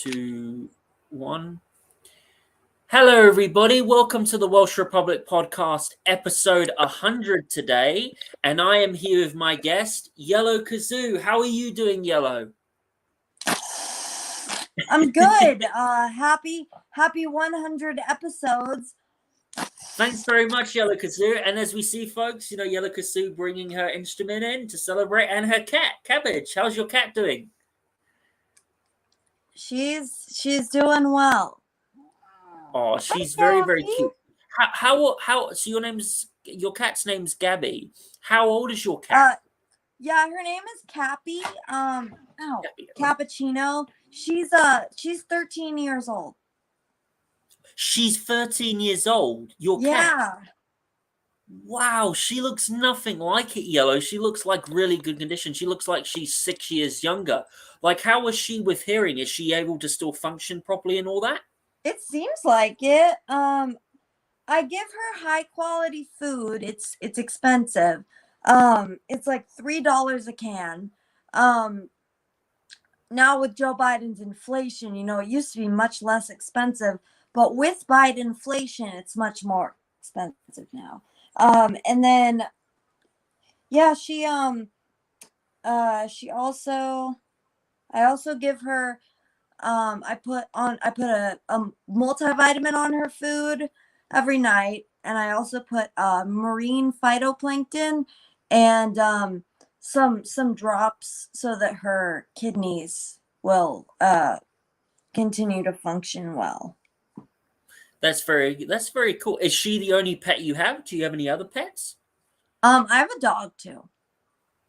2, 1. Hello, everybody. Welcome to the Welsh Republic podcast, episode 100 today. And I am here with my guest, Yellow Kazoo. How are you doing, Yellow? I'm good. Happy 100 episodes. Thanks very much, Yellow Kazoo. And as we see, folks, Yellow Kazoo bringing her instrument in to celebrate, and her cat, Cabbage. How's your cat doing? She's doing well. Oh, she's very, very cute. How? So your cat's name's Gabby. How old is your cat? Yeah, her name is Cappy. Gabby. Cappuccino. She's 13 years old. She's 13 years old. Your cat. Yeah. Wow, she looks nothing like it, Yellow. She looks like really good condition. She looks like she's 6 years younger. Like, how is she with hearing? Is she able to still function properly and all that? It seems like it. I give her high quality food. It's expensive. It's like $3 a can. Now with Joe Biden's inflation, it used to be much less expensive, but with Biden inflation, it's much more expensive now. And then, yeah, I also give her, I put a multivitamin on her food every night, and I also put marine phytoplankton and some drops so that her kidneys will continue to function well. That's very cool. Is she the only pet you have? Do you have any other pets? I have a dog too.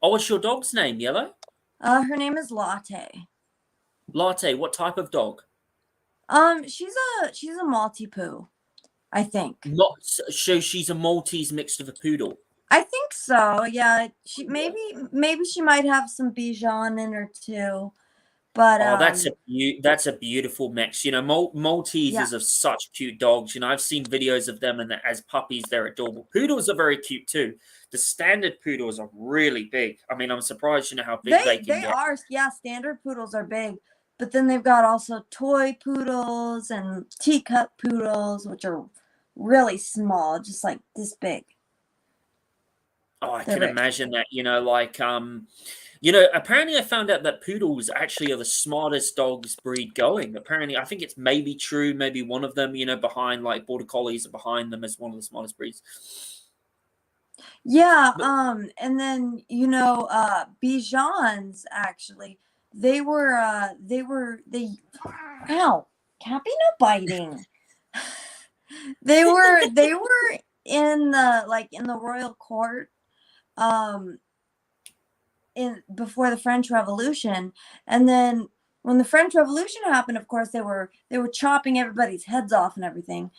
Oh, what's your dog's name, Yellow? Her name is Latte. Latte. What type of dog? She's a Maltipoo, I think. So she's a Maltese mixed with a poodle. I think so. Yeah, maybe she might have some Bichon in her too. But that's a beautiful mix. Maltese are such cute dogs. I've seen videos of them, and as puppies, they're adorable. Poodles are very cute too. The standard poodles are really big. I mean, I'm surprised how big they can get. They are. Yeah, standard poodles are big, but then they've got also toy poodles and teacup poodles, which are really small, just like this big. Oh, I can imagine that. Apparently I found out that poodles actually are the smartest dogs breed going. Apparently, I think it's maybe true. Maybe one of them, behind like border collies are behind them as one of the smartest breeds. Yeah. And then, Bichons actually, ow, Cappy, no biting. They were in the royal court, before the French Revolution, and then when the French Revolution happened, of course they were chopping everybody's heads off and everything.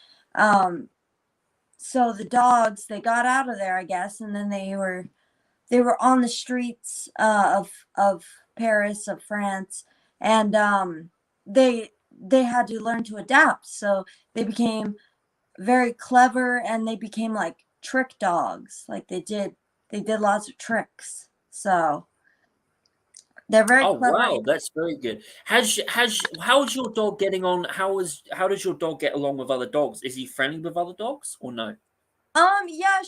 So the dogs, they got out of there, I guess, and then they were on the streets of Paris, of France, and they had to learn to adapt. So they became very clever, and they became like trick dogs. Like they did lots of tricks. So they're very clever. Oh wow, that's very good. How's your dog getting on? How does your dog get along with other dogs? Is he friendly with other dogs or no? Yeah,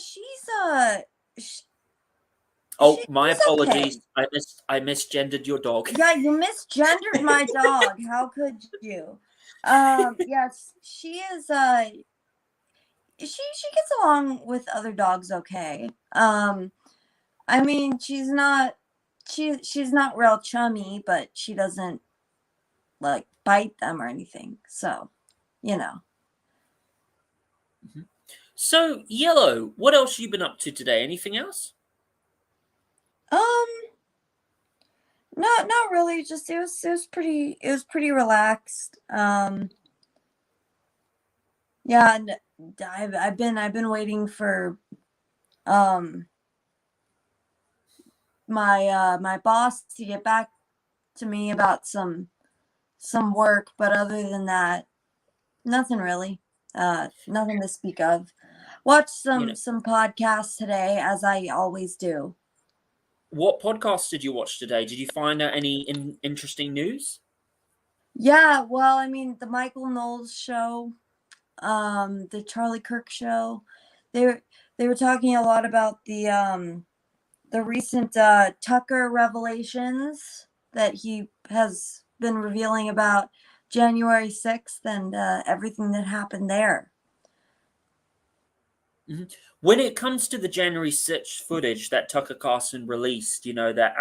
my apologies. Okay. I misgendered your dog. Yeah, you misgendered my dog. How could you? Yes, she is she gets along with other dogs okay. I mean, she's not real chummy, but she doesn't like bite them or anything. So, Mm-hmm. So, Yellow, what else have you been up to today? Anything else? Not really. Just it was pretty relaxed. Yeah, and I've been waiting for my boss to get back to me about some work, but other than that, nothing really. Nothing to speak of. Watched some podcasts today, as I always do. What podcast did you watch today? Did you find out any interesting news? Yeah, well, I mean, the Michael Knowles show, the Charlie Kirk show, they were they were talking a lot about the recent Tucker revelations that he has been revealing about January 6th and everything that happened there. Mhm. When it comes to the January 6th footage that Tucker Carlson released, that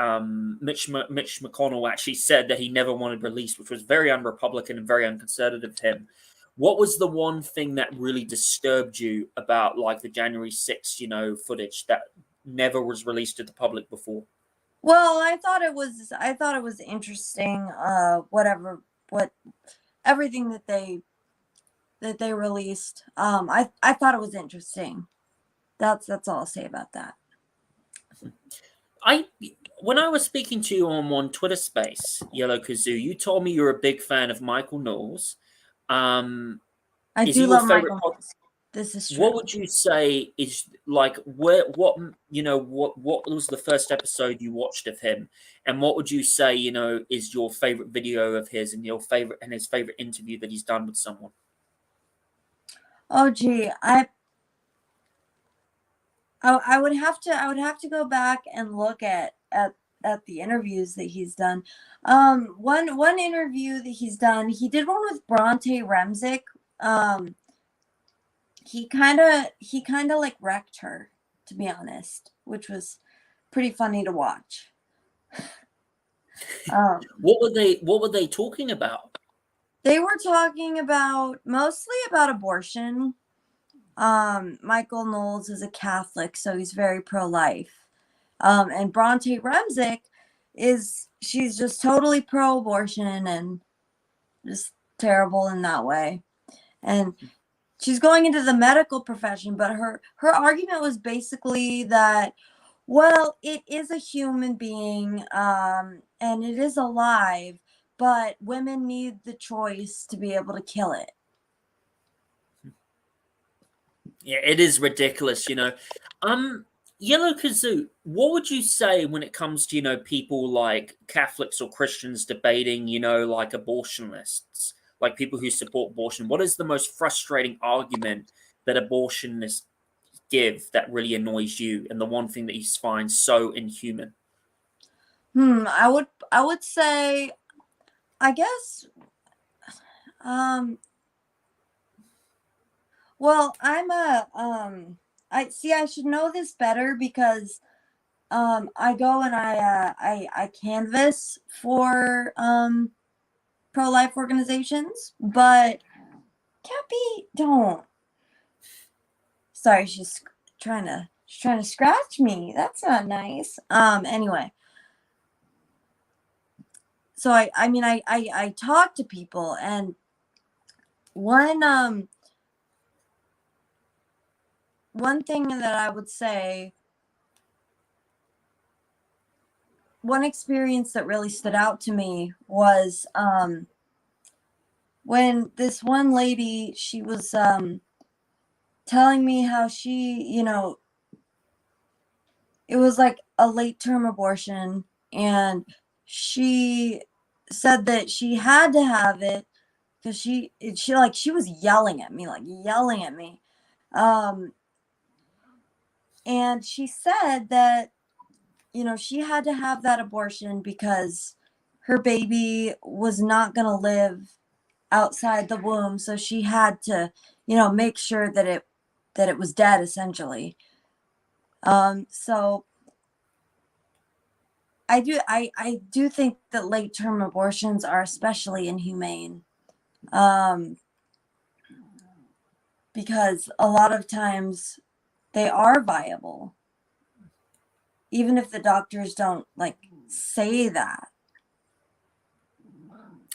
Mitch McConnell actually said that he never wanted released, which was very un-Republican and very unconservative of him. What was the one thing that really disturbed you about like the January 6th, footage that never was released to the public before? Well, I thought it was interesting, what everything that they released. I thought it was interesting. That's all I'll say about that. I When I was speaking to you on Twitter Space, Yellow Kazoo, you told me you're a big fan of Michael Knowles. Um, I is he do your love favorite? Michael Knowles. This is What true. would you say is like what was the first episode you watched of him, and what would you say is your favorite video of his and his favorite interview that he's done with someone? Oh gee, I would have to go back and look at the interviews that he's done. One interview that he's done, he did one with Bronte Remzick. Um, he kind of like wrecked her, to be honest, which was pretty funny to watch. Um, What were they talking about? they were talking about mostly about abortion. Michael Knowles is a Catholic, so he's very pro-life. And Bronte Remzick she's just totally pro-abortion and just terrible in that way. And she's going into the medical profession, but her argument was basically that, well, it is a human being, and it is alive, but women need the choice to be able to kill it. Yeah, it is ridiculous. Yellow Kazoo, what would you say when it comes to people like Catholics or Christians debating like abortionists, like people who support abortion? What is the most frustrating argument that abortionists give that really annoys you, and the one thing that you find so inhuman? I would say, I guess, um well, I see, I should know this better because I go and I canvass for pro-life organizations, but Cappy, don't. Sorry, she's trying to scratch me. That's not nice. Anyway, so I mean I talk to people, and one one thing that I would say, one experience that really stood out to me was when this one lady, she was telling me how it was like a late term abortion, and she said that she had to have it because she was yelling at me, um and she said that she had to have that abortion because her baby was not going to live outside the womb, so she had to make sure that it was dead, essentially. So I do think that late term abortions are especially inhumane, um, because a lot of times they are viable, even if the doctors don't like say that.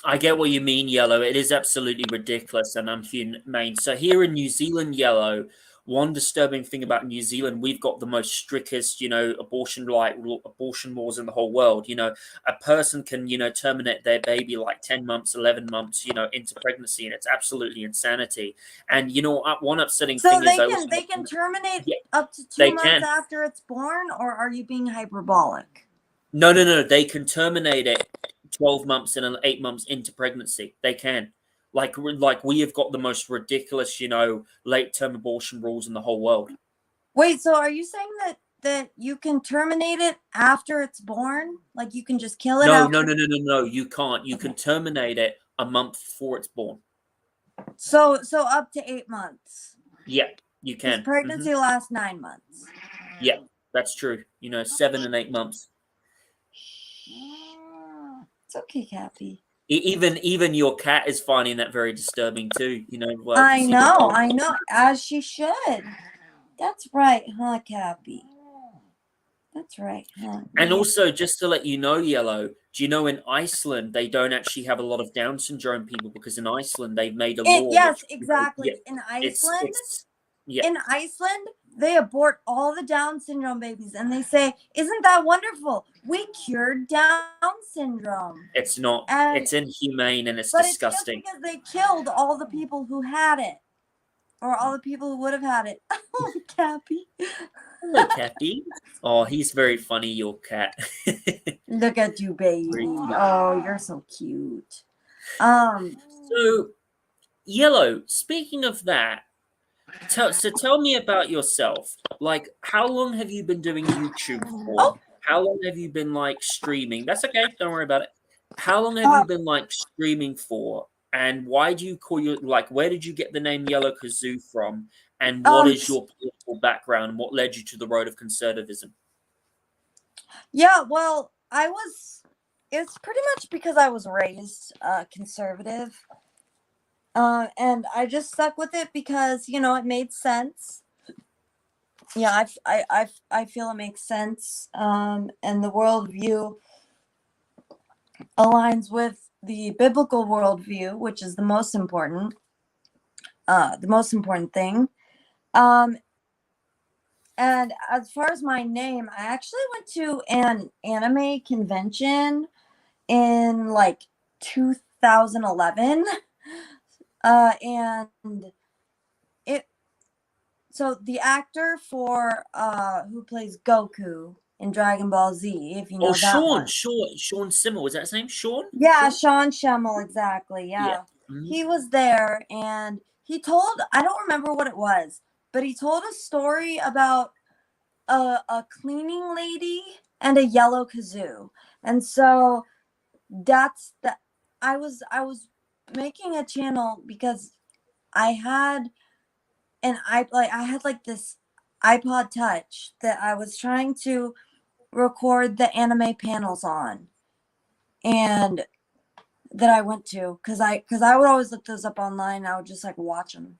I get what you mean, Yellow. It is absolutely ridiculous and inhumane. So here in New Zealand, Yellow, one disturbing thing about New Zealand, we've got the most strictest, abortion laws in the whole world. A person can, terminate their baby like 10 months, 11 months, into pregnancy, and it's absolutely insanity. And one upsetting So thing is I also, they can terminate yeah, up to they 2 months can. after it's born, or are you being hyperbolic? No, no, no. They can terminate it 12 months and 8 months into pregnancy. They can. Like we have got the most ridiculous, late term abortion rules in the whole world. Wait, so are you saying that you can terminate it after it's born? Like you can just kill it No, after? no. You can't. You can terminate it a month before it's born. So up to 8 months. Yeah, you Because can. pregnancy lasts 9 months. Yeah, that's true. 7 and 8 months. It's okay, Cappy. Even your cat is finding that very disturbing too. I know, as she should. That's right, huh, Cappy? That's right, huh? And also, just to let you know, Yellow, do you know in Iceland they don't actually have a lot of Down syndrome people because in Iceland they've made a law. Yes, exactly. In Iceland, yeah. In Iceland, they abort all the Down syndrome babies, and they say, "Isn't that wonderful? We cured Down syndrome." It's not. It's inhumane and it's disgusting. It's just because they killed all the people who had it, or all the people who would have had it. Oh, Cappy. Hello, Cappy. Oh, he's very funny, your cat. Look at you, baby. Oh, you're so cute. So, Yellow, speaking of that, tell me about yourself. Like, how long have you been doing YouTube for? Oh. How long have you been, streaming? That's okay. Don't worry about it. How long have you been, streaming for? And why do you call where did you get the name Yellow Kazoo from? And what is your political background? And what led you to the road of conservatism? Yeah, well, it's pretty much because I was raised conservative. And I just stuck with it because, it made sense. Yeah, I feel it makes sense. And the worldview aligns with the biblical worldview, which is the most important thing. And as far as my name, I actually went to an anime convention in 2011. And so the actor for who plays Goku in Dragon Ball Z, if you know that one. Sean Simmel, was that his name? Sean? Yeah, Sean Schemmel, exactly. Yeah. Mm-hmm. He was there and he told, I don't remember what it was, but he told a story about a cleaning lady and a yellow kazoo. And so I was making a channel because I had this iPod Touch that I was trying to record the anime panels on, and that I went to because I would always look those up online. I would just watch them,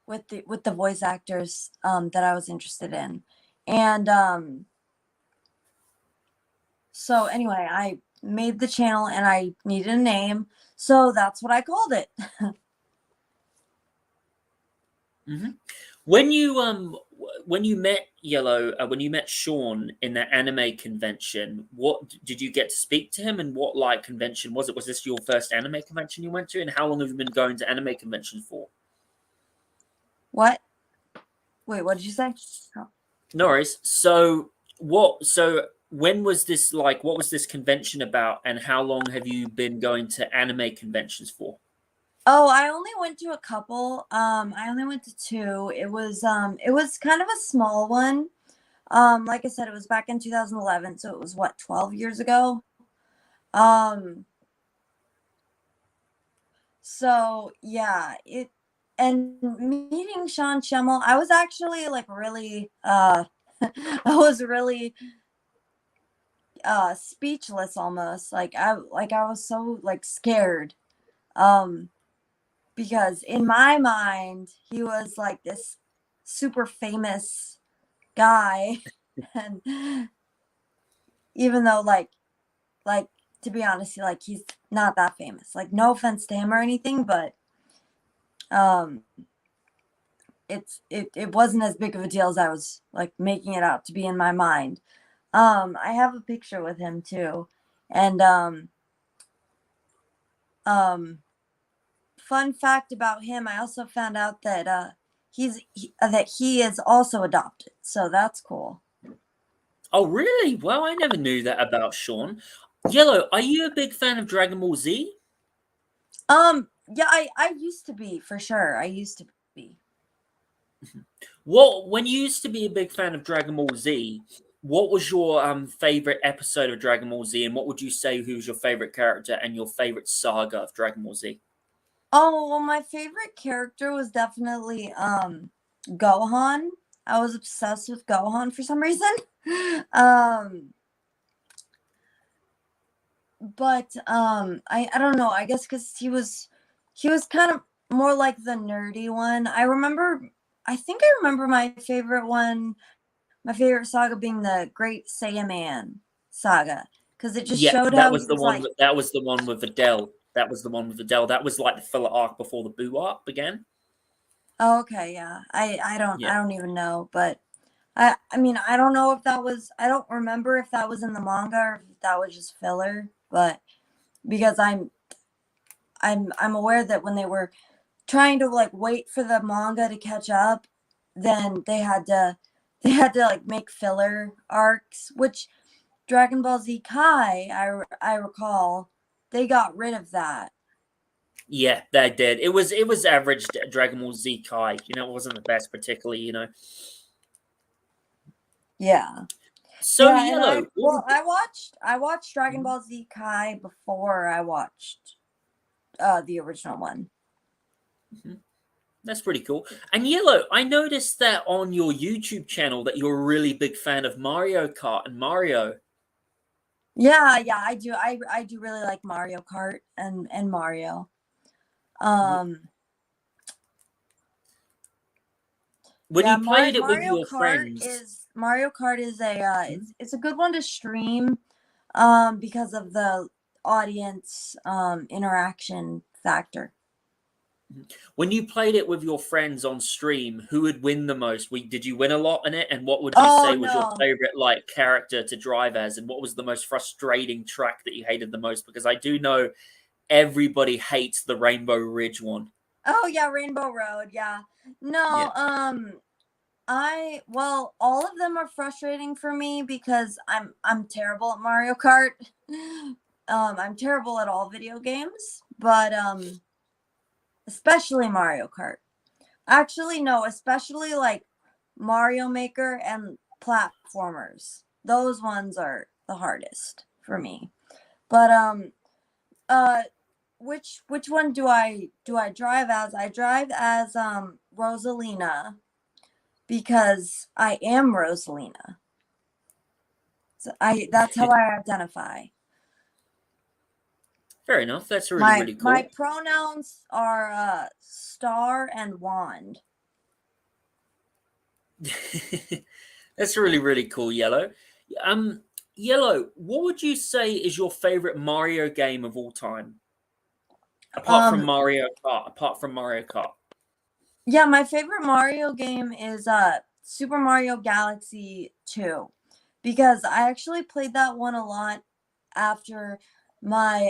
with the voice actors that I was interested in, and so anyway, I made the channel and I needed a name, so that's what I called it. Mm-hmm. When you met Yellow, when you met Sean in that anime convention, what did you get to speak to him, and what convention was it? Was this your first anime convention you went to, and how long have you been going to anime conventions for? What? Wait, what did you say? Oh. No worries. So when was this what was this convention about, and how long have you been going to anime conventions for? Oh, I only went to a couple. I only went to 2. It was kind of a small one. Like I said, it was back in 2011, so it was 12 years ago. So yeah, and meeting Sean Schemmel, I was actually really I was really speechless almost. I was so scared. Because in my mind, he was this super famous guy. And even though to be honest, he's not that famous. No offense to him or anything, but it wasn't as big of a deal as I was making it out to be in my mind. I have a picture with him too. And fun fact about him, I also found out that he is also adopted, so that's cool. Oh, really? Well, I never knew that about Sean. Yellow, are you a big fan of Dragon Ball Z? Yeah, I used to be, for sure. I used to be. What when you used to be a big fan of Dragon Ball Z, what was your favorite episode of Dragon Ball Z, and what would you say who's your favorite character and your favorite saga of Dragon Ball Z? Oh, well, my favorite character was definitely Gohan. I was obsessed with Gohan for some reason. Um, but I don't know. I guess because he was kind of more like the nerdy one. I think I remember my favorite one, my favorite saga being the Great Saiyaman saga, because it just Yeah, showed that how was he the was one. like, That was the one with Adele. That was the one with Adele. That was like the filler arc before the Boo arc began. oh, okay, yeah. I Yeah. don't even know, but I mean, I don't know if that was, I don't remember if that was in the manga or if that was just filler, but because I'm aware that when they were trying to like wait for the manga to catch up, then they had to like make filler arcs, which Dragon Ball Z Kai, I recall, they got rid of that. Yeah, they did. It was average Dragon Ball Z Kai. It wasn't the best particularly. Yeah. So Yeah, and Yellow. I watched Dragon Ball Z Kai before I watched the original one. Mhm. That's pretty cool. And Yellow, I noticed that on your YouTube channel that you're a really big fan of Mario Kart and Mario. Yeah, yeah, I do really like Mario Kart and Mario. W- Um When yeah, you played it with your Mario Kart is a Mhm. it's a good one to stream because of the audience interaction factor. When you played it with your friends on stream, who would win the most? Did you win a lot in it? And what would you Oh say was your no. favorite like character to drive as? And what was the most frustrating track that you hated the most? Because I do know everybody hates the Rainbow Ridge one. Oh yeah, Rainbow Road, yeah. Yeah. No, all of them are frustrating for me because I'm terrible at Mario Kart. I'm terrible at all video games, but especially Mario Kart. Actually, no, especially like Mario Maker and platformers. Those ones are the hardest for me. But uh which one do I drive as? I drive as Rosalina because I am Rosalina. So that's how I identify. Fair enough. That's really, My really my cool. pronouns are star and wand. That's really, really cool, Yellow. Um, Yellow, what would you say is your favorite Mario game of all time? Apart from Um Mario Kart. Apart from Mario Kart. yeah, my favorite Mario game is Super Mario Galaxy 2 because I actually played that one a lot after my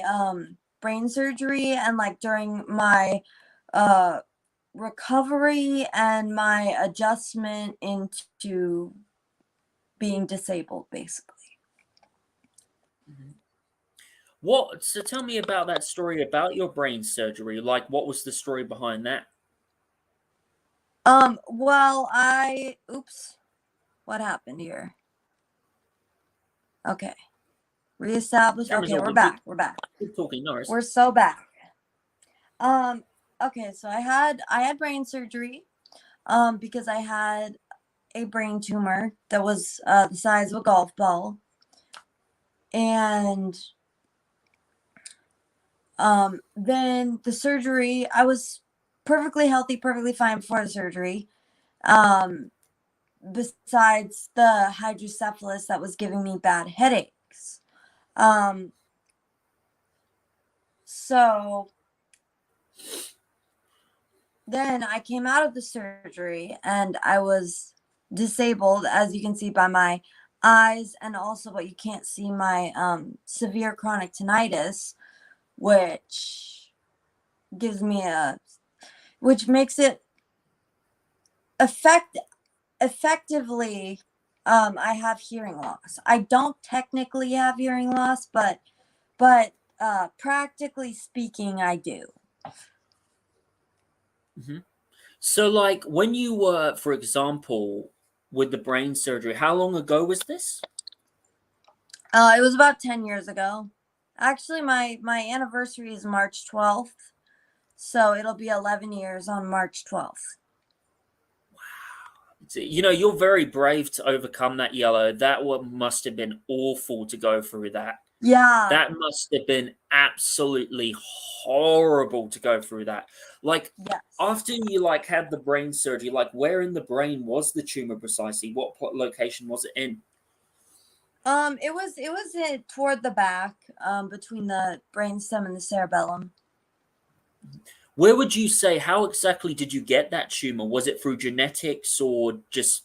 brain surgery and like during my uh recovery and my adjustment into being disabled basically. Mhm. What? So tell me about that story about your brain surgery. Like, what was the story behind that? Well, oops, what happened here? Okay. Reestablish. Camera's Okay, we're open. Keep, back. We're back. keep talking, Norris. We're so back. Um, okay, so I had brain surgery because I had a brain tumor that was the size of a golf ball. And then the surgery, I was perfectly healthy, perfectly fine before the surgery. Um, besides the hydrocephalus that was giving me bad headaches. Um, so then I came out of the surgery and I was disabled, as you can see by my eyes, and also, but you can't see my severe chronic tinnitus, which gives me which makes it effectively I have hearing loss. I don't technically have hearing loss, but practically speaking, I do. Hmm. So, like, when you were, for example, with the brain surgery, how long ago was this? It was about 10 years ago. Actually, my anniversary is March 12th, so it'll be 11 years on March 12th. You know, you're very brave to overcome that, Yellow. That what must have been awful to go through that. Yeah. That must have been absolutely horrible to go through that. Like, Yes. after you like had the brain surgery, like where in the brain was the tumor precisely? What location was it in? It was toward the back, between the brainstem and the cerebellum. Where would you say, how exactly did you get that tumor? Was it through genetics or just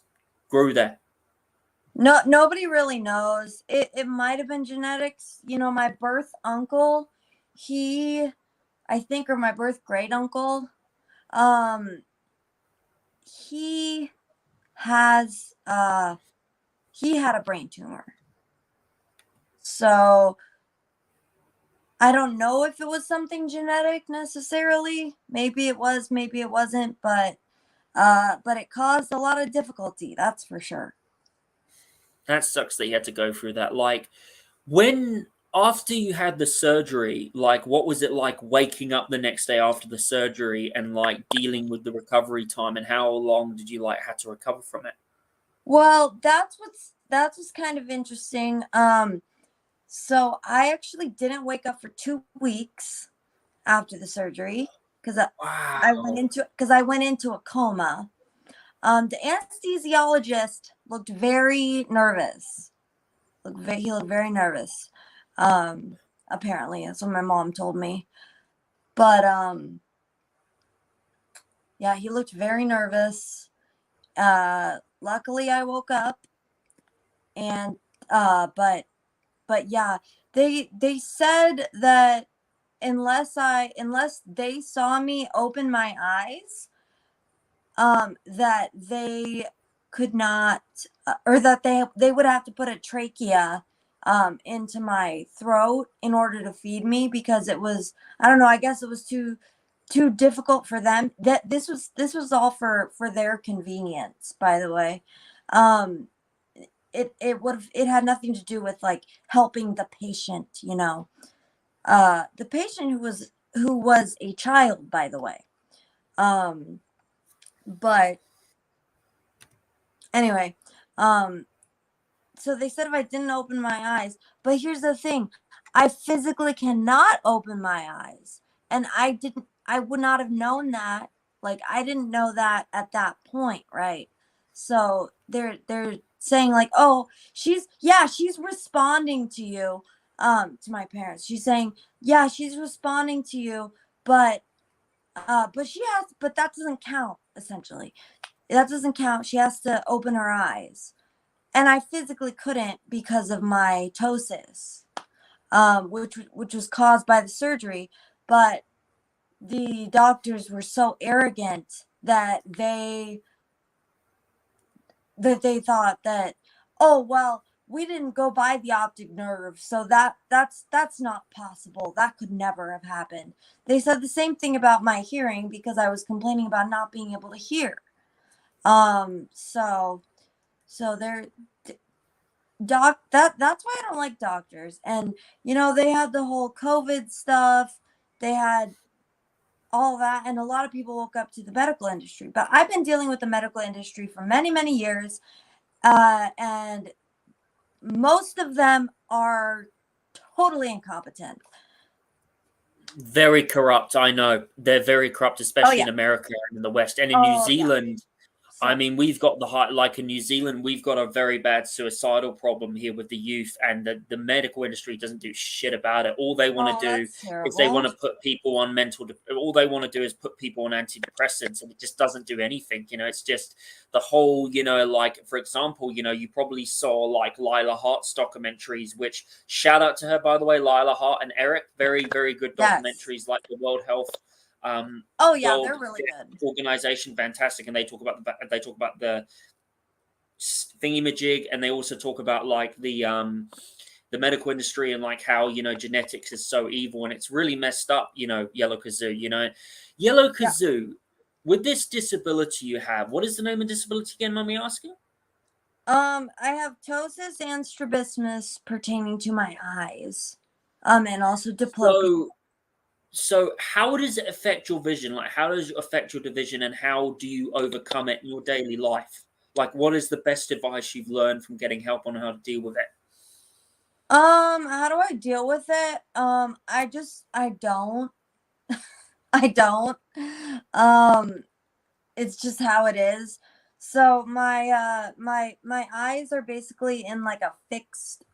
grew there? No, nobody really knows. It might have been genetics. You know, my birth uncle, he, I think, or my birth great uncle, um, he has he had a brain tumor. So I don't know if it was something genetic necessarily. Maybe it was, maybe it wasn't, but it caused a lot of difficulty, that's for sure. That sucks that you had to go through that. Like, when after you had the surgery, like what was it like waking up the next day after the surgery and like dealing with the recovery time, and how long did you like had to recover from it? Well, that's what's kind of interesting. So I actually didn't wake up for 2 weeks after the surgery because Wow. I went into a coma. The anesthesiologist looked very nervous. He looked very nervous. Um, Apparently, that's what my mom told me. But yeah, he looked very nervous. Luckily, I woke up, and but yeah, they said that unless they saw me open my eyes, that they could not, or that they would have to put a trachea into my throat in order to feed me, because it was, I don't know, I guess it was too difficult for them. That this was all for their convenience, by the way. um it had nothing to do with like helping the patient, the patient who was a child, by the way. um but anyway, um so they said if I didn't open my eyes, but here's the thing, I physically cannot open my eyes, and I would not have known that. Like, I didn't know that at that point, right? So they're saying like, oh, she's responding to you, to my parents. She's saying, yeah, she's responding to you, but that doesn't count, essentially. That doesn't count. She has to open her eyes, and I physically couldn't because of my ptosis, which was caused by the surgery. But the doctors were so arrogant that they thought that, oh well, we didn't go by the optic nerve, so that's not possible. That could never have happened. They said the same thing about my hearing because I was complaining about not being able to hear. So they're that's why I don't like doctors. And they had the whole COVID stuff. They had all that, and a lot of people woke up to the medical industry. But I've been dealing with the medical industry for many, many years, and most of them are totally incompetent. Very corrupt, I know. They're very corrupt, Oh especially yeah. in America and in the West. And in New Oh yeah. Zealand, I So mean, we've got the high, like in New Zealand, we've got a very bad suicidal problem here with the youth, and the medical industry doesn't do shit about it. All they want to oh, do that's is they want terrible. to put people on all they want to do is put people on antidepressants, and it just doesn't do anything. It's just the whole, like, for example, you probably saw like Lila Hart's documentaries, which shout out to her, by the way, Lila Hart and Eric, very, very good Yes. documentaries, like the Oh yeah, World they're really good. Organization, fantastic, and they talk about the thingy-majig, and they also talk about like the medical industry and like how genetics is so evil and it's really messed up. Yellow kazoo. Yellow Yeah. kazoo. With this disability you have, what is the name of disability again? Mind me asking? I have ptosis and strabismus pertaining to my eyes. And also diplopia. So how does it affect your vision? Like, how does it affect your vision, and how do you overcome it in your daily life? Like, what is the best advice you've learned from getting help on how to deal with it? How do I deal with it? I don't. I don't. Um, it's just how it is. So my eyes are basically in like a fixed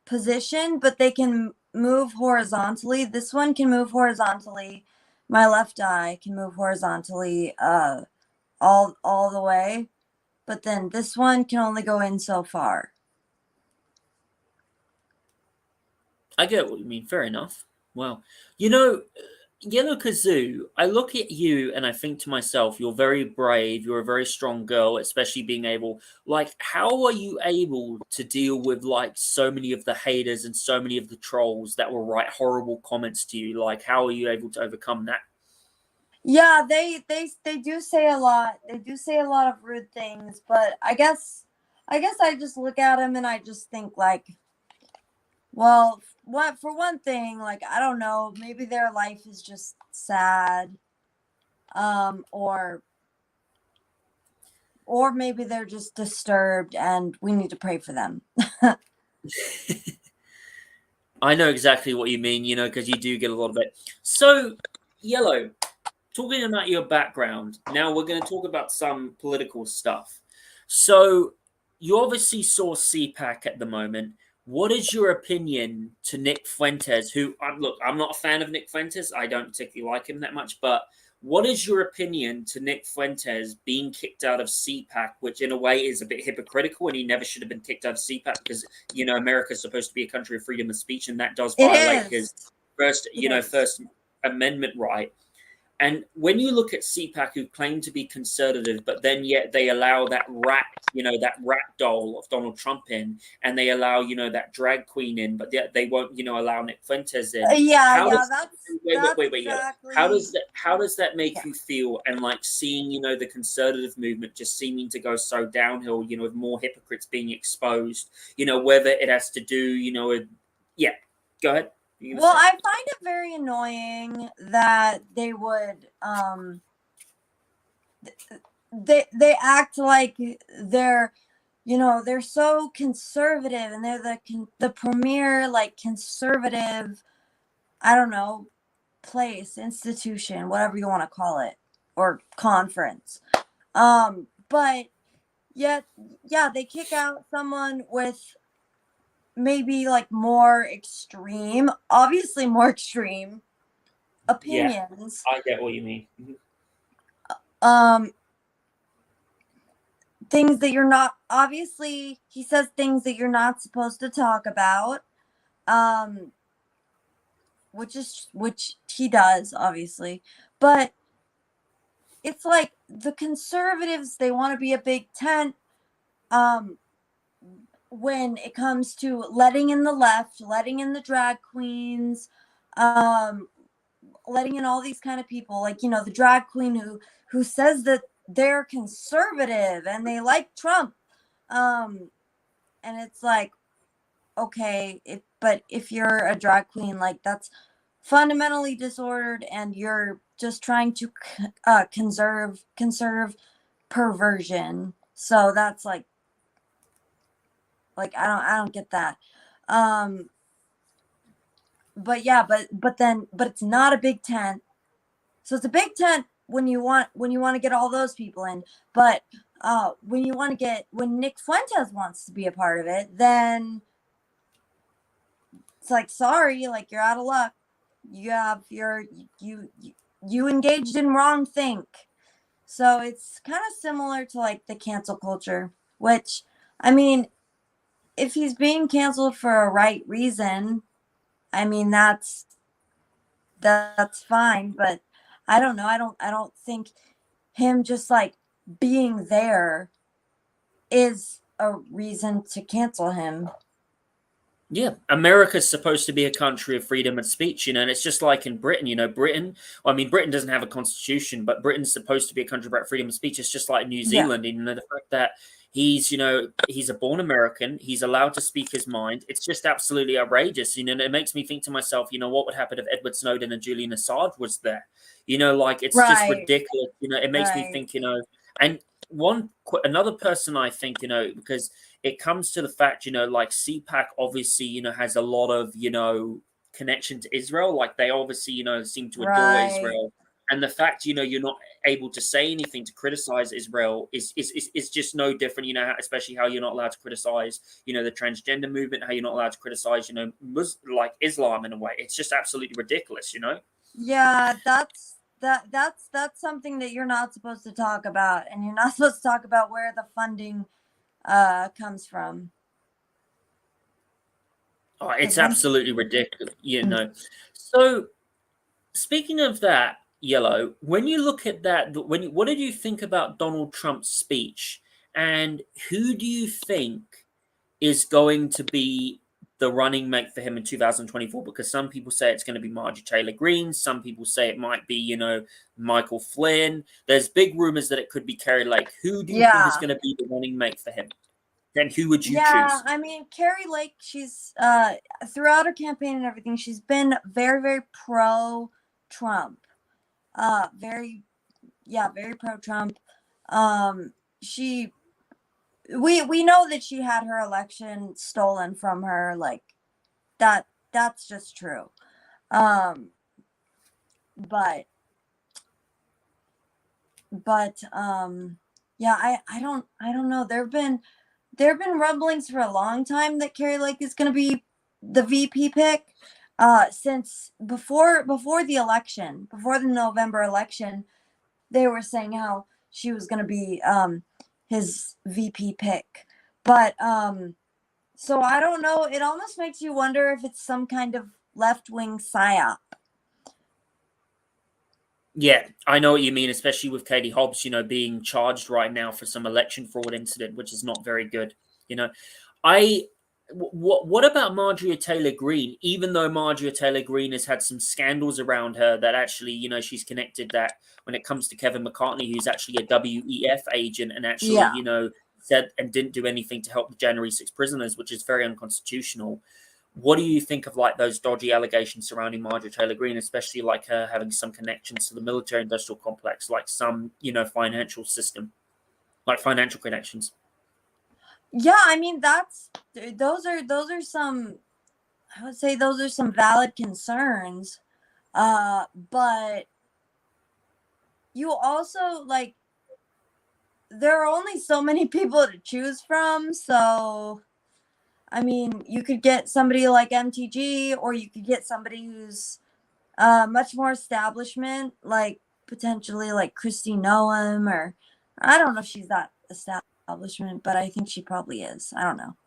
position, but they can move horizontally. This one can move horizontally. My left eye can move horizontally all the way, but then this one can only go in so far. I get what you mean. Fair enough. Well, Yellow Kazoo, I look at you and I think to myself, you're very brave, you're a very strong girl, especially being able, like, how are you able to deal with, like, so many of the haters and so many of the trolls that will write horrible comments to you? Like, how are you able to overcome that? Yeah, they do say a lot. They do say a lot of rude things, but I guess I just look at them and I just think like, well, what for one thing, like I don't know, maybe their life is just sad, or maybe they're just disturbed and we need to pray for them. I know exactly what you mean, because you do get a lot of it. So, Yellow, talking about your background, now we're going to talk about some political stuff. So, you obviously saw CPAC at the moment. What is your opinion to Nick Fuentes? Who, look, I'm not a fan of Nick Fuentes. I don't particularly like him that much. But what is your opinion to Nick Fuentes being kicked out of CPAC, which in a way is a bit hypocritical, and he never should have been kicked out of CPAC because America's supposed to be a country of freedom of speech, and that does It violate his is. first, It is. First Amendment right. And when you look at CPAC, who claim to be conservative, but then yet they allow that rat doll of Donald Trump in, and they allow, that drag queen in, but yet they won't, allow Nick Fuentes in. Yeah, How yeah, does that's wait, yeah. How exactly. does that make Yeah. you feel? And like seeing, the conservative movement just seeming to go so downhill, with more hypocrites being exposed, whether it has to do, with, yeah, go ahead. Well, I find it very annoying that they would they act like they're they're so conservative and they're the premier like conservative, I don't know, place, institution, whatever you want to call it, or conference. But yet, yeah, they kick out someone with maybe like more extreme, obviously more extreme Yeah, opinions. I get what you mean. Mhm. Um, things that you're not, obviously he says things that you're not supposed to talk about. Um, which he does, obviously. But it's like the conservatives, they want to be a big tent. Um, when it comes to letting in the left, letting in the drag queens, um, letting in all these kind of people, like the drag queen who says that they're conservative and they like Trump, and it's like, okay, but if you're a drag queen, like that's fundamentally disordered, and you're just trying to conserve perversion. So that's like I don't get that. Um, but yeah, but it's not a big tent. So it's a big tent when you want to get all those people in, but when Nick Fuentes wants to be a part of it, then it's like, sorry, like you're out of luck. You have you engaged in wrong think. So it's kind of similar to like the cancel culture, which, I mean, if he's being canceled for a right reason, I mean that's fine, but I don't know. I don't think him just like being there is a reason to cancel him. Yeah, America's supposed to be a country of freedom of speech, and it's just like in Britain, Britain, I mean, Britain doesn't have a constitution, but Britain's supposed to be a country about freedom of speech. It's just like New Yeah. Zealand, the fact that he's a born American, he's allowed to speak his mind. It's just absolutely outrageous, and it makes me think to myself, what would happen if Edward Snowden and Julian Assange was there? It's just Right. ridiculous. It makes me think, and another person I think, because it comes to the fact, like CPAC obviously, has a lot of, connection to Israel. Like they obviously, seem to adore Right. Israel. And the fact, you're not able to say anything to criticize Israel is just no different, especially how you're not allowed to criticize, the transgender movement, how you're not allowed to criticize, like Islam in a way. It's just absolutely ridiculous, Yeah, that's something that you're not supposed to talk about, and you're not supposed to talk about where the funding comes from. Oh, it's absolutely ridiculous, So, speaking of that, Yellow, when you look at that, what did you think about Donald Trump's speech, and who do you think is going to be the running mate for him in 2024? Because some people say it's going to be Marjorie Taylor Greene, some people say it might be, Michael Flynn. There's big rumors that it could be Carrie Lake. Who do you think is going to be the running mate for him? Then who would you choose? I mean, Carrie Lake, she's throughout her campaign and everything, she's been very, very pro-Trump. Very pro-Trump. We know that she had her election stolen from her, like that's just true. But yeah, I don't know. There have been rumblings for a long time that Carrie Lake is going to be the VP pick. Since before the election, before the November election, they were saying how she was going to be his VP pick. But so I don't know. It almost makes you wonder if it's some kind of left-wing psyop. Yeah, I know what you mean, especially with Katie Hobbs, being charged right now for some election fraud incident, which is not very good. What about Marjorie Taylor Greene? Even though Marjorie Taylor Greene has had some scandals around her that actually, she's connected that when it comes to Kevin McCartney, who's actually a WEF agent and actually, said and didn't do anything to help the January 6 prisoners, which is very unconstitutional. What do you think of like those dodgy allegations surrounding Marjorie Taylor Greene, especially like her having some connections to the military-industrial complex, like some, financial system, like financial connections? Yeah, I mean those are some, I would say those are some valid concerns. But you also like there are only so many people to choose from, so I mean, you could get somebody like MTG, or you could get somebody who's much more establishment, like potentially like Kristi Noem, or I don't know if she's that establishment, but I think she probably is. I don't know.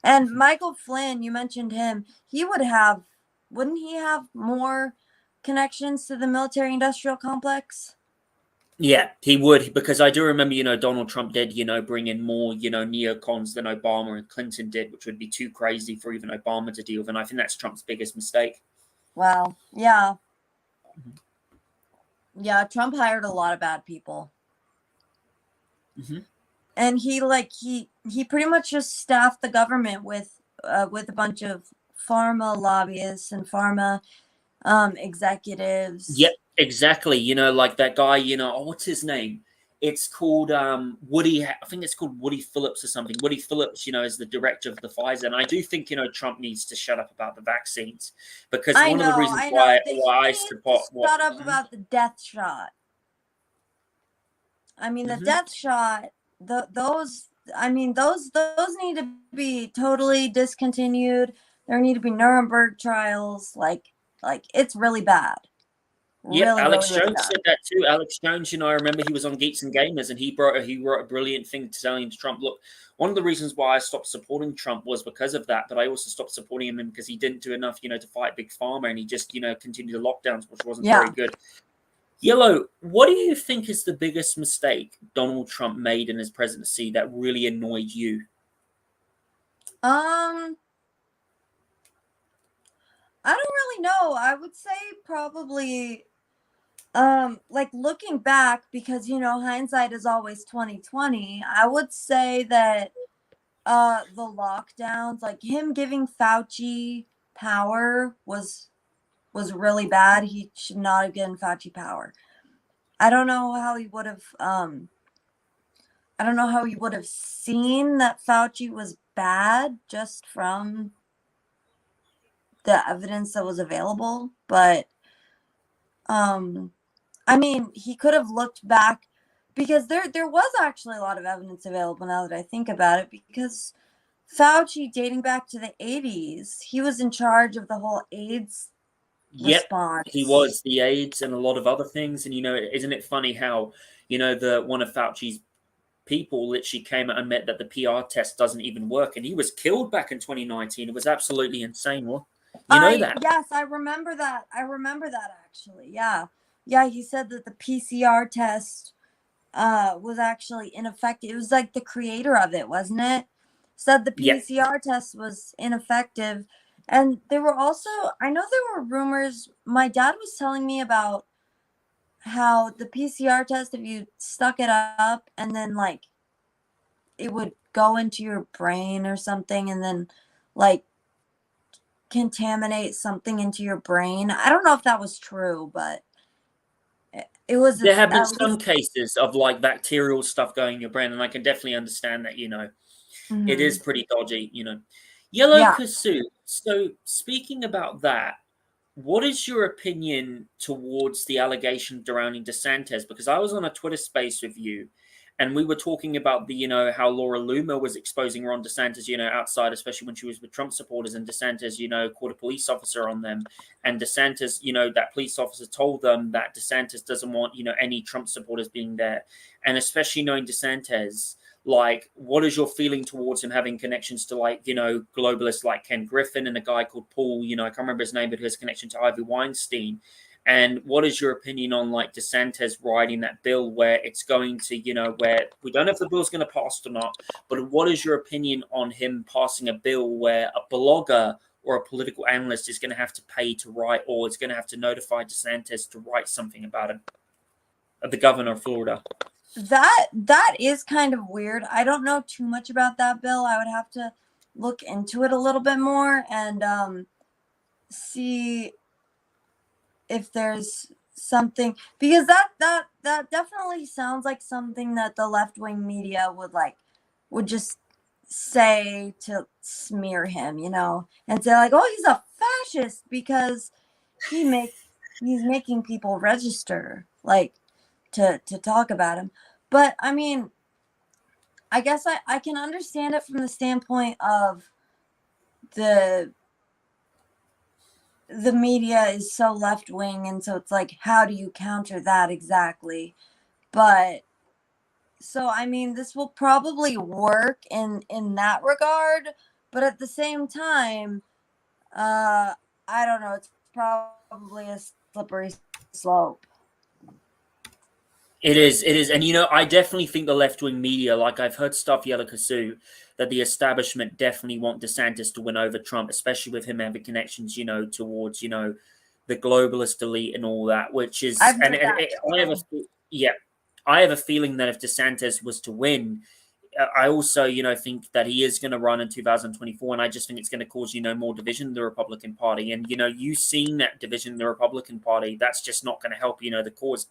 And Michael Flynn, you mentioned him. Wouldn't he have more connections to the military-industrial complex? Yeah, he would, because I do remember, Donald Trump did, bring in more, neocons than Obama and Clinton did, which would be too crazy for even Obama to deal with. And I think that's Trump's biggest mistake. Wow. Yeah. Yeah, Trump hired a lot of bad people. Mm-hmm. And he pretty much just staffed the government with a bunch of pharma lobbyists and pharma executives. Yep, exactly. Like that guy, what's his name? It's called Woody. I think it's called Woody Phillips or something. Woody Phillips, is the director of the Pfizer, and I do think Trump needs to shut up about the vaccines, because one of the reasons why I support shut up about the death shot. I mean, the death shot. Those need to be totally discontinued. There need to be Nuremberg trials. Like it's really bad. Yeah, really, Alex really, Jones really said that too. Alex Jones, I remember he was on Geeks and Gamers, and he wrote a brilliant thing telling Trump, look, one of the reasons why I stopped supporting Trump was because of that, but I also stopped supporting him because he didn't do enough, to fight Big Pharma, and he just, continued the lockdowns, which wasn't very good. Yellow, what do you think is the biggest mistake Donald Trump made in his presidency that really annoyed you? Um, I don't really know. I would say probably like looking back, because hindsight is always 2020. I would say that the lockdowns, like him giving Fauci power, was really bad. He should not have given Fauci power. I don't know how he would have I don't know how he would have seen that Fauci was bad just from the evidence that was available, but I mean, he could have looked back, because there was actually a lot of evidence available now that I think about it, because Fauci, dating back to the 80s, he was in charge of the whole AIDS Yep, he response. was the AIDS and a lot of other things. And isn't it funny how the one of Fauci's people literally came out and admit that the PR test doesn't even work, and he was killed back in 2019. It was absolutely insane. Well, you know I that. Yes, I remember that. I remember that actually. Yeah. Yeah, he said that the PCR test was actually ineffective. It was like the creator of it, wasn't it? Said the Yeah, PCR test was ineffective. And there were also, I know there were rumors. My dad was telling me about how the PCR test, if you stuck it up and then like it would go into your brain or something, and then like contaminate something into your brain. I don't know if that was true, but it was there have been at some least. cases of like bacterial stuff going in your brain, and I can definitely understand that. It is Mhm. pretty dodgy. Yellow Yeah. kazoo. So speaking about that, what is your opinion towards the allegation surrounding DeSantis? Because I was on a Twitter space with you, and we were talking about how Laura Loomer was exposing Ron DeSantis, outside, especially when she was with Trump supporters, and DeSantis, called a police officer on them, and DeSantis, that police officer told them that DeSantis doesn't want, any Trump supporters being there, and especially knowing DeSantis. Like, what is your feeling towards him having connections to, like, globalists like Ken Griffin and a guy called Paul, I can't remember his name, but who has connection to Ivy Weinstein? And what is your opinion on, like, DeSantis writing that bill where it's going to, where we don't know if the bill's going to pass or not, but what is your opinion on him passing a bill where a blogger or a political analyst is going to have to pay to write, or it's going to have to notify DeSantis to write something about him, the governor of Florida? That is kind of weird. I don't know too much about that bill. I would have to look into it a little bit more and see if there's something, because that definitely sounds like something that the left-wing media would just say to smear him, and say like, "Oh, he's a fascist because he make he's making people register like to talk about him." But I mean, I guess I can understand it from the standpoint of the the media is so left wing, and so it's like, how do you counter that exactly? But so I mean, this will probably work in that regard, but at the same time, uh, I don't know. It's probably a slippery slope. It is, and I definitely think the left wing media, like I've heard stuff, Yellow Kasu, that the establishment definitely want DeSantis to win over Trump, especially with him having connections, towards the globalist elite and all that, which is, I've and, heard that I have a, too. yeah, I have a feeling that if DeSantis was to win, I also, think that he is going to run in 2024, and I just think it's going to cause, more division in the Republican Party. And you seeing that division in the Republican Party, that's just not going to help, the cause.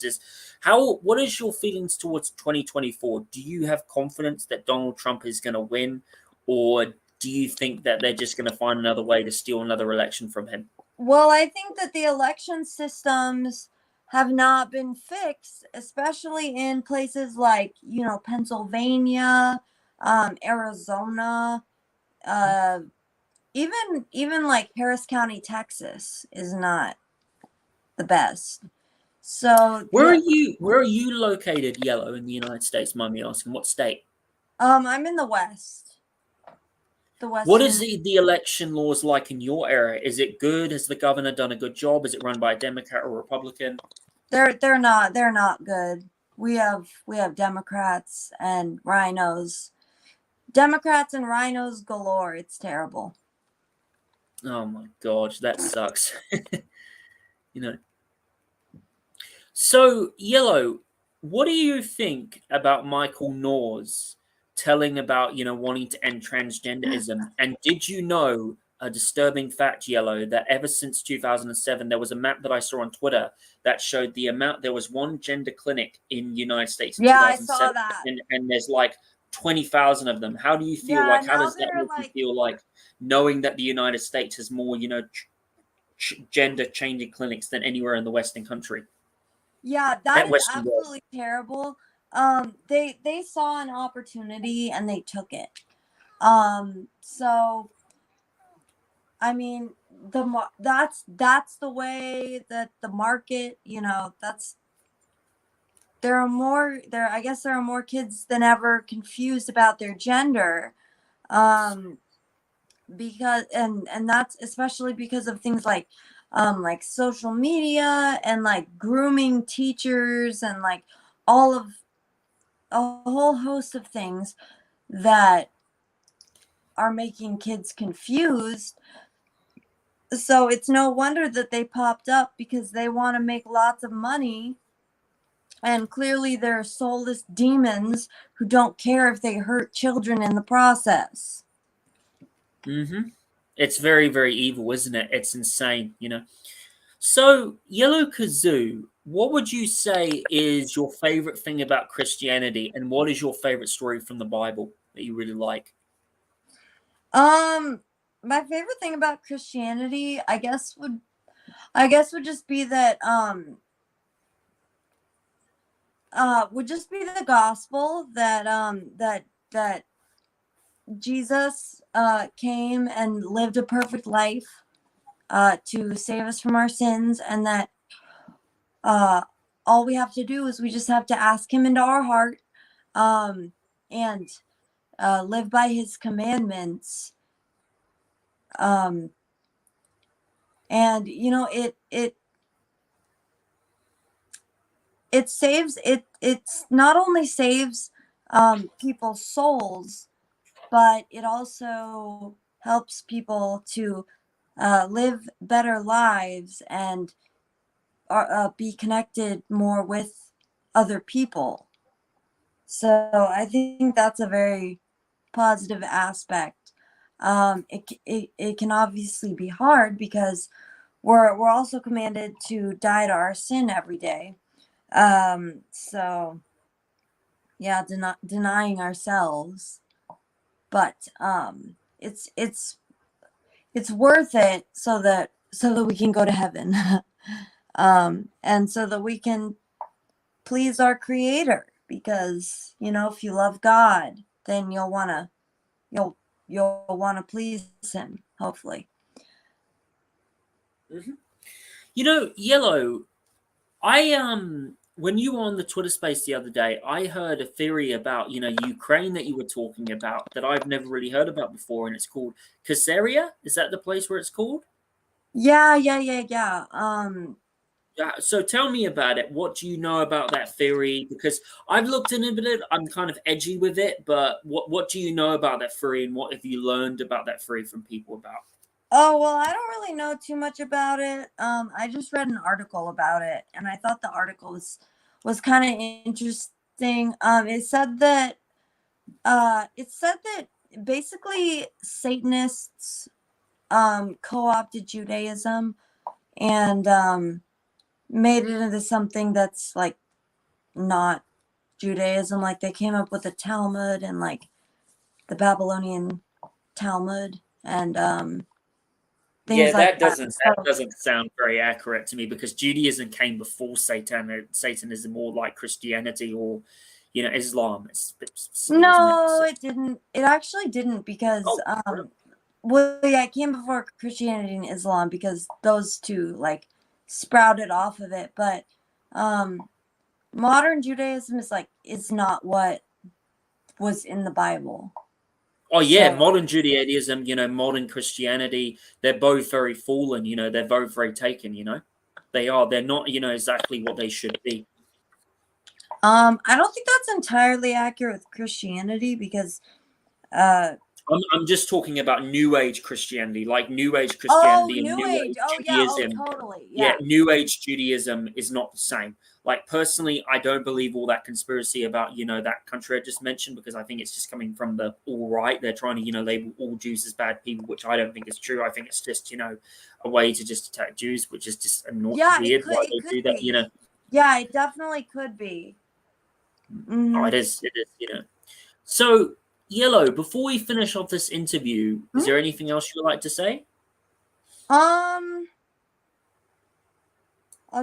What is your feelings towards 2024? Do you have confidence that Donald Trump is going to win, or do you think that they're just going to find another way to steal another election from him? Well, I think that the election systems have not been fixed, especially in places like, Pennsylvania, Arizona, uh, even like Harris County, Texas is not the best. So Where are you located, Yellow, in the United States? Mind me asking, what state? I'm in the West, the What is Western. the election laws like in your area? Is it good? Has the governor done a good job? Is it run by a Democrat or Republican? They're not good. We have Democrats and rhinos. Democrats and rhinos galore. It's terrible. Oh my gosh, that sucks. you know. So, Yellow, what do you think about Michael Knorr's telling about, wanting to end transgenderism? And did you know a disturbing fact, Yellow, that ever since 2007, there was a map that I saw on Twitter that showed the amount, there was one gender clinic in the United States in Yeah, I saw 2007, that. and there's like 20,000 of them. How do you feel? Yeah, Like, how now does that they're make you like, feel, like, knowing that the United States has more, gender changing clinics than anywhere in the Western country? yeah, that is Western world. absolutely terrible. They saw an opportunity and they took it. So I mean, that's the way that the market, that's I guess there are more kids than ever confused about their gender. Um, because and that's especially because of things like social media and like grooming teachers and like all of a whole host of things that are making kids confused. So it's no wonder that they popped up because they want to make lots of money. And clearly they're soulless demons who don't care if they hurt children in the process. Mm-hmm. It's very, very evil, isn't it? It's insane. So, Yellow Kazoo, what would you say is your favorite thing about Christianity, and what is your favorite story from the Bible that you really like? My favorite thing about Christianity, I guess would just be that would just be the gospel that Jesus came and lived a perfect life to save us from our sins, and that uh all we have to do is we just have to ask him into our heart, um and live by his commandments, um and it saves it's not only saves people's souls, but it also helps people to live better lives and be connected more with other people. So I think that's a very positive aspect. It can obviously be hard because we're also commanded to die to our sin every day. So yeah, denying ourselves, but it's worth it so that we can go to heaven, and so that we can please our Creator. Because if you love God, then you'll you'll want to please Him. Hopefully. Mm-hmm. Yellow, when you were on the Twitter space the other day, I heard a theory about, Ukraine that you were talking about that I've never really heard about before, and it's called Caesarea. Is that the place where it's called? Yeah. Yeah, so tell me about it. What do you know about that theory? Because I've looked into it. I'm kind of edgy with it, but what do you know about that theory, and what have you learned about that theory from people about? Oh, well, I don't really know too much about it. I just read an article about it, and I thought the article was kind of interesting. It said that basically Satanists co-opted Judaism and made it into something that's like not Judaism. Like they came up with the Talmud and like the Babylonian Talmud and Yeah, things like that. that So doesn't sound very accurate to me because Judaism came before Satanism, or like Christianity or Islam. It's a bit silly, isn't it? no, So, it didn't. It actually didn't because oh, really? well, yeah, it came before Christianity and Islam because those two like sprouted off of it. But um modern Judaism is not what was in the Bible. Oh yeah, So modern Judaism, modern Christianity, they're both very fallen, they're both very taken. They are. They're not, exactly what they should be. I don't think that's entirely accurate with Christianity because I'm just talking about New Age Christianity, like New Age Christianity and New New Age. Age Oh yeah, Judaism. totally. Yeah, Yeah. New Age Judaism is not the same. Like personally, I don't believe all that conspiracy about that country I just mentioned, because I think it's just coming from the all right. They're trying to label all Jews as bad people, which I don't think is true. I think it's just a way to just attack Jews, which is just weird why they do that. Be. Yeah, it definitely could be. Mm-hmm. Oh, it is. So, Yellow, before we finish off this interview, is there anything else you would like to say? I'll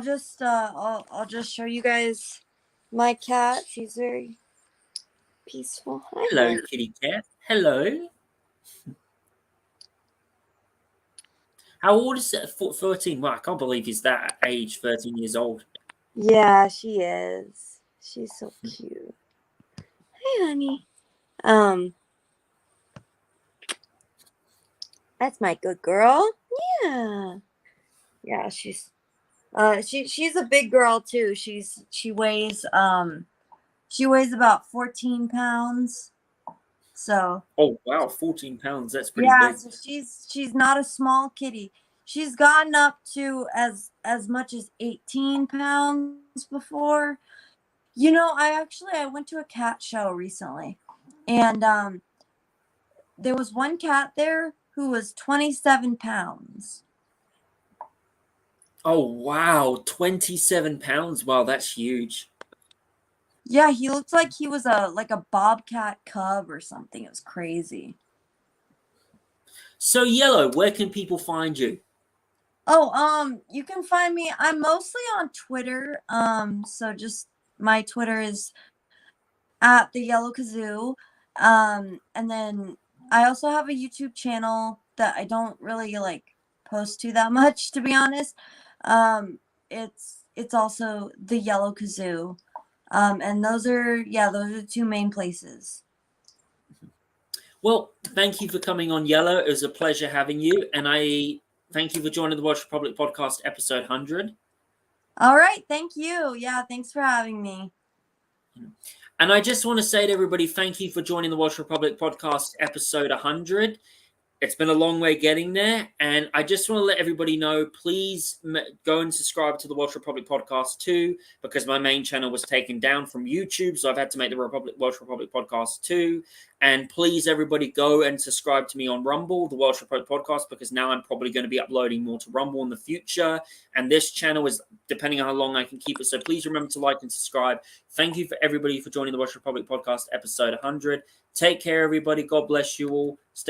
just show you guys my cat. She's very peaceful. Hello, kitty cat. Hello. How old is it? 13. Wow, I can't believe he's that age, 13 years old. Yeah, she is. She's so cute. Hey, honey. That's my good girl. Yeah. Yeah, she's a big girl too. She weighs about 14 pounds. So oh wow, 14 pounds. That's pretty big. So she's not a small kitty. She's gotten up to as much as 18 pounds before. I went to a cat show recently, and there was one cat there who was 27 pounds. Oh wow, 27 pounds. Wow, that's huge. Yeah, he looked like he was a bobcat cub or something. It was crazy. So Yellow, where can people find you? Oh, you can find me. I'm mostly on Twitter. So just my Twitter is at the Yellow Kazoo. And then I also have a YouTube channel that I don't really post to that much, to be honest. It's also the Yellow Kazoo. And those are the two main places. Well, thank you for coming on, Yellow. It was a pleasure having you, and I thank you for joining the Welsh Republic podcast, episode 100. All right, thank you. Yeah, thanks for having me. And I just want to say to everybody, thank you for joining the Welsh Republic podcast, episode 100. It's been a long way getting there, and I just want to let everybody know, please go and subscribe to the Welsh Republic podcast too, because my main channel was taken down from YouTube, so I've had to make the Welsh Republic podcast too. And please, everybody, go and subscribe to me on Rumble, the Welsh Republic podcast, because now I'm probably going to be uploading more to Rumble in the future, and this channel is depending on how long I can keep it, so please remember to like and subscribe. Thank you for everybody for joining the Welsh Republic podcast, episode 100. Take care, everybody. God bless you all. Stay